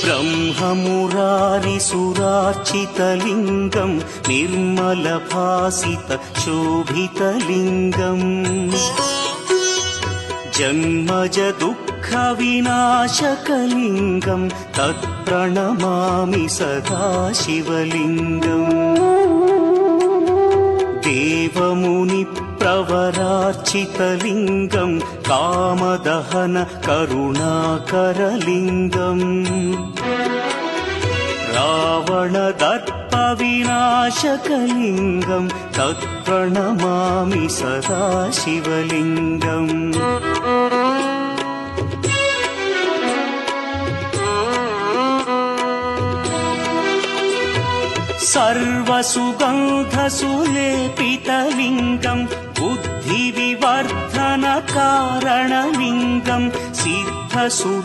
ब्रह्ममुरारिसुरार्चितलिङ्गं निर्मलभासितशोभितलिङ्गम् जन्मज दुःखविनाशकलिङ्गं तत्प्रणमामि सदा शिवलिङ्गम् देवमुनिप्रवरार्चितलिङ्गं कामदहन करुणाकरलिङ्गम् रावणदर्पविनाशकलिङ्गं तत्प्रणमामि सदा शिवलिङ्गम् सर्वसुगन्धसुलेपितलिङ्गं बुद्धिविवर्धनकारणलिङ्गं सिद्धसुरा